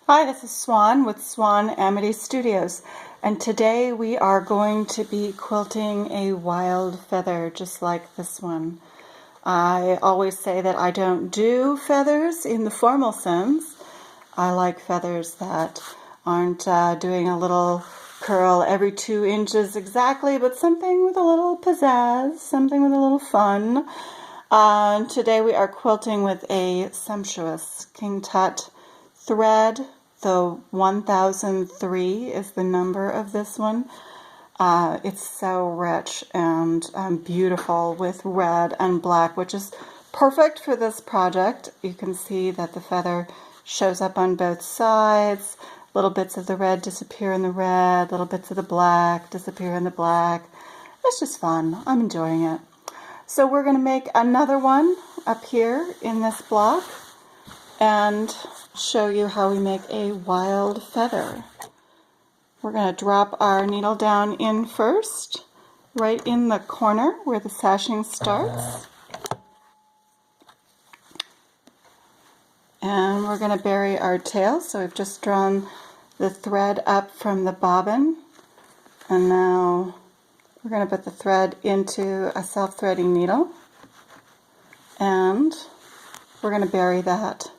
Hi, this is Swan with Swan Amity Studios, and today we are going to be quilting a wild feather just like this one. I always say that I don't do feathers in the formal sense. I like feathers that aren't doing a little curl every 2 inches exactly, but something with a little pizzazz, something with a little fun. Today we are quilting with a sumptuous King Tut thread. The 1003 is the number of this one. It's so rich and beautiful with red and black, which is perfect for this project. You can see that the feather shows up on both sides. Little bits of the red disappear in the red, little bits of the black disappear in the black. It's just fun. I'm enjoying it. So we're going to make another one up here in this block and show you how we make a wild feather. We're going to drop our needle down in first, right in the corner where the sashing starts. And we're going to bury our tail. So we've just drawn the thread up from the bobbin, and now we're going to put the thread into a self-threading needle, and we're going to bury that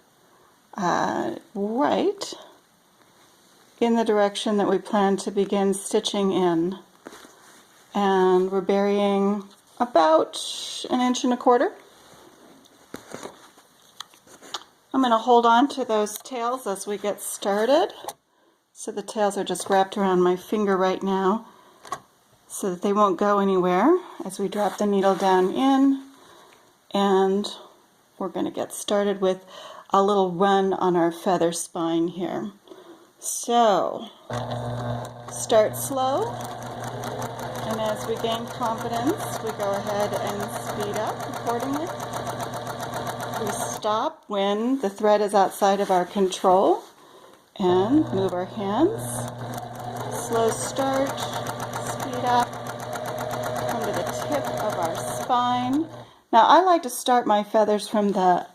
right in the direction that we plan to begin stitching in. And we're burying about 1.25 inches. I'm going to hold on to those tails as we get started. So the tails are just wrapped around my finger right now so that they won't go anywhere as we drop the needle down in. And we're going to get started with a little run on our feather spine here. So, start slow, and as we gain confidence, we go ahead and speed up accordingly. We stop when the thread is outside of our control, and move our hands. Slow start, speed up, come to the tip of our spine. Now, I like to start my feathers from the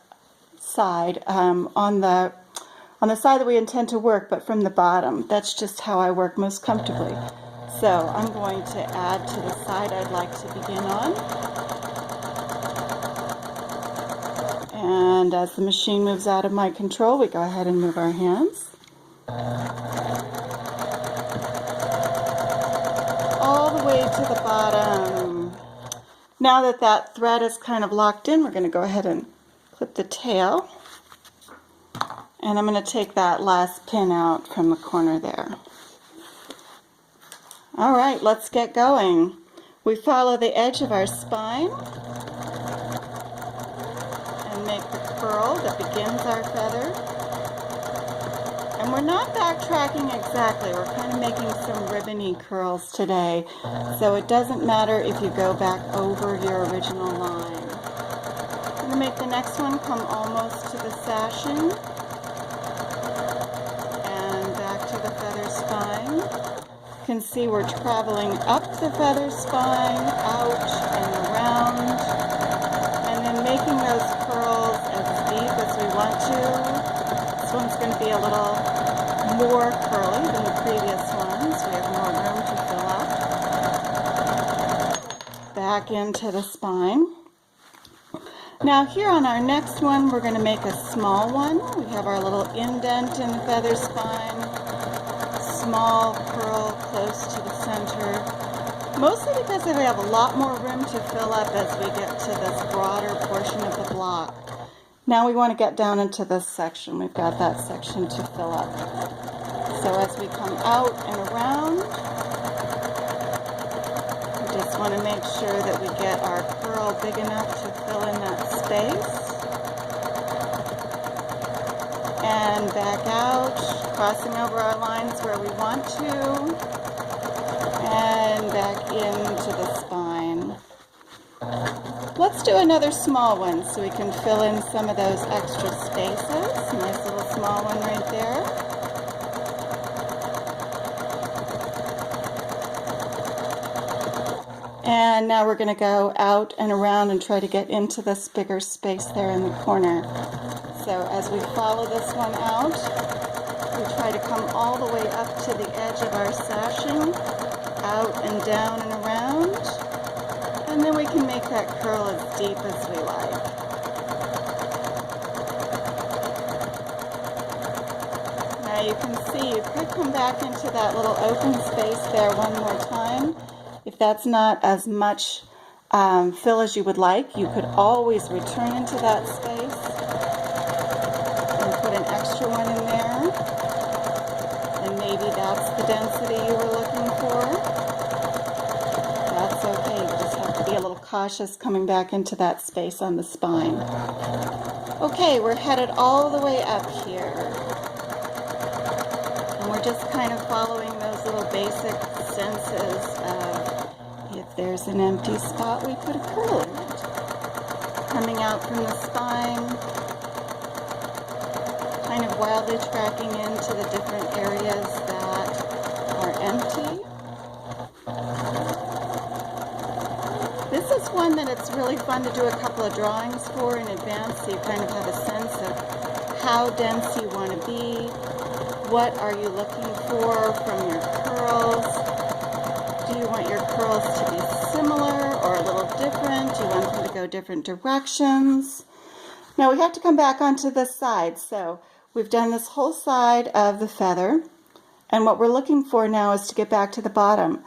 side, on the side that we intend to work, but from the bottom. That's just how I work most comfortably. So I'm going to add to the side I'd like to begin on. And as the machine moves out of my control, we go ahead and move our hands. All the way to the bottom. Now that that thread is kind of locked in, we're going to go ahead and clip the tail. And I'm going to take that last pin out from the corner there. All right, let's get going. We follow the edge of our spine and make the curl that begins our feather. And we're not backtracking exactly. We're kind of making some ribbony curls today. So it doesn't matter if you go back over your original line. I'm going to make the next one come almost to the sashing. The feather spine. You can see we're traveling up the feather spine, out and around, and then making those curls as deep as we want to. This one's going to be a little more curly than the previous ones. We have more room to fill up. Back into the spine. Now here on our next one, we're going to make a small one. We have our little indent in the feather spine. Small curl close to the center, mostly because we have a lot more room to fill up as we get to this broader portion of the block. Now we want to get down into this section. We've got that section to fill up. So as we come out and around, we just want to make sure that we get our curl big enough to fill in that space. And back out, crossing over our lines where we want to, and back into the spine. Let's do another small one so we can fill in some of those extra spaces. Nice little small one right there. And now we're going to go out and around and try to get into this bigger space there in the corner. So as we follow this one out, We try to come all the way up to the edge of our sashing, out and down and around, and then we can make that curl as deep as we like. Now you can see you could come back into that little open space there one more time. If that's not as much fill as you would like, you could always return into that space and put an extra one in there. And maybe that's the density you were looking for. That's okay, you just have to be a little cautious coming back into that space on the spine. Okay, we're headed all the way up here. And we're just kind of following those little basic senses of if there's an empty spot, we put a curl in it. Coming out from the spine, kind of wildly tracking into the different areas that are empty. This is one that it's really fun to do a couple of drawings for in advance, so you kind of have a sense of how dense you want to be, what are you looking for from your curls. Do you want your curls to be similar or a little different? Do you want them to go different directions? Now we have to come back onto this side. So we've done this whole side of the feather, and what we're looking for now is to get back to the bottom.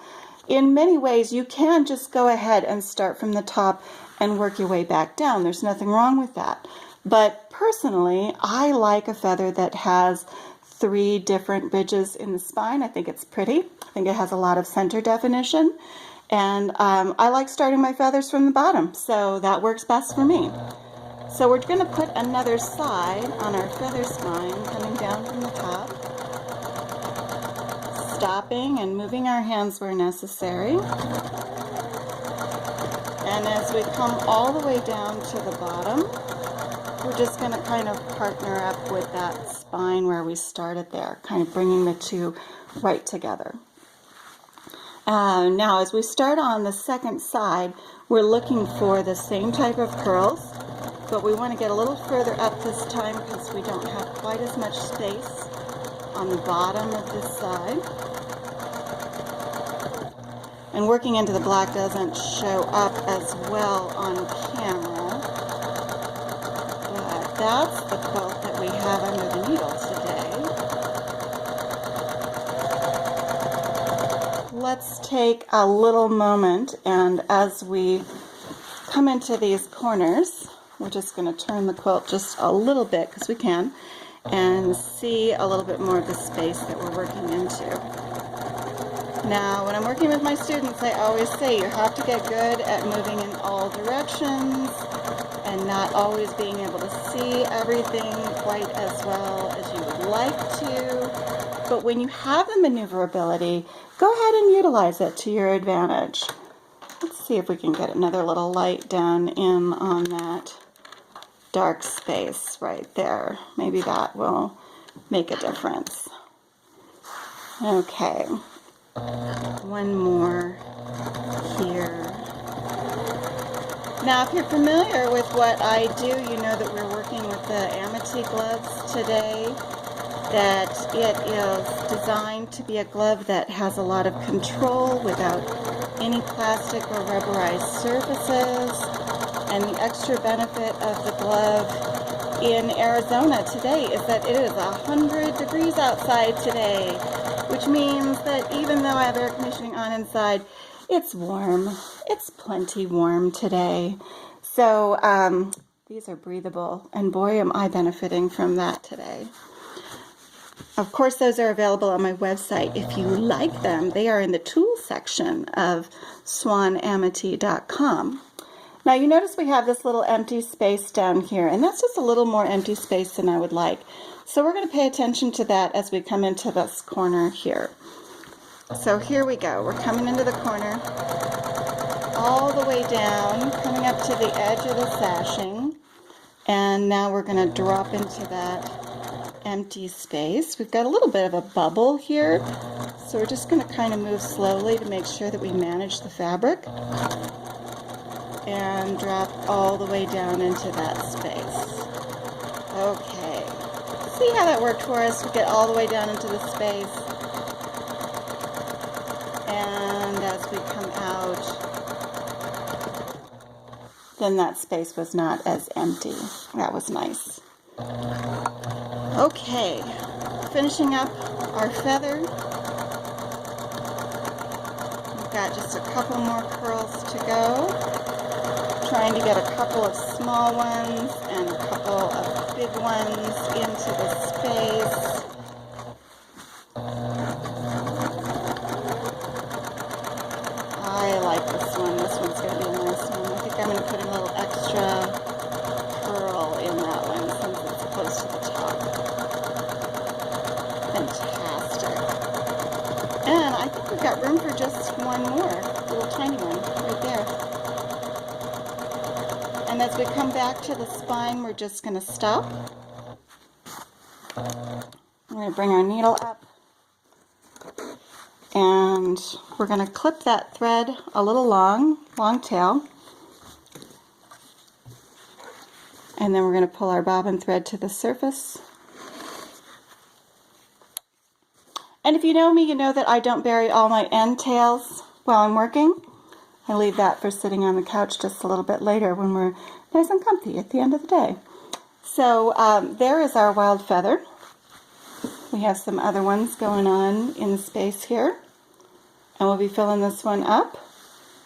In many ways, you can just go ahead and start from the top and work your way back down. There's nothing wrong with that. But personally, I like a feather that has 3 different ridges in the spine. I think it's pretty. I think it has a lot of center definition. And I like starting my feathers from the bottom, so that works best for me. So we're going to put another side on our feather spine, coming down from the top, stopping and moving our hands where necessary. And as we come all the way down to the bottom, we're just going to kind of partner up with that spine where we started there, kind of bringing the two right together. Now, as we start on the second side, we're looking for the same type of curls, but we want to get a little further up this time because we don't have quite as much space on the bottom of this side. And working into the black doesn't show up as well on camera, but that's the quilt that we have under the needle today. Let's take a little moment, and as we come into these corners, we're just going to turn the quilt just a little bit because we can, and see a little bit more of the space that we're working into. Now, when I'm working with my students, I always say you have to get good at moving in all directions and not always being able to see everything quite as well as you would like to. But when you have the maneuverability, go ahead and utilize it to your advantage. Let's see if we can get another little light down in on that dark space right there. Maybe that will make a difference. Okay. One more here. Now, if you're familiar with what I do, you know that we're working with the Amity gloves today, that it is designed to be a glove that has a lot of control without any plastic or rubberized surfaces. And the extra benefit of the glove in Arizona today is that it is 100 degrees outside today, which means that even though I have air conditioning on inside, it's warm. It's plenty warm today. So these are breathable, and boy, am I benefiting from that today. Of course, those are available on my website. If you like them, they are in the tools section of swanamity.com. Now, you notice we have this little empty space down here, and that's just a little more empty space than I would like. So we're going to pay attention to that as we come into this corner here. So here we go. We're coming into the corner, all the way down, coming up to the edge of the sashing, and now we're going to drop into that empty space. We've got a little bit of a bubble here, so we're just going to kind of move slowly to make sure that we manage the fabric, and drop all the way down into that space. Okay. See see how that worked for us. We get all the way down into the space. And as we come out, then that space was not as empty. That was nice. Okay, finishing up our feather. We've got just a couple more curls to go. Trying to get a couple of small ones and a couple of big ones into the space. I like this one. This one's going to be a nice one. I think I'm going to put a little extra curl in that one since it's close to the top. Fantastic. And I think we've got room for just one more, a little tiny one right there. And as we come back to the spine, we're just going to stop. We're going to bring our needle up. And we're going to clip that thread a little long tail. And then we're going to pull our bobbin thread to the surface. And if you know me, you know that I don't bury all my end tails while I'm working. I leave that for sitting on the couch just a little bit later when we're nice and comfy at the end of the day. So there is our wild feather. We have some other ones going on in the space here. And we'll be filling this one up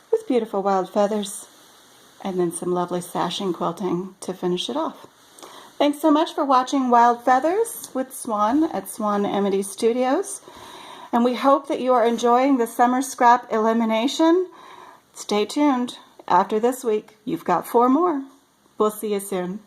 with beautiful wild feathers and then some lovely sashing quilting to finish it off. Thanks so much for watching Wild Feathers with Swan at Swan Amity Studios. And we hope that you are enjoying the summer scrap elimination. Stay tuned. After this week, you've got 4 more. We'll see you soon.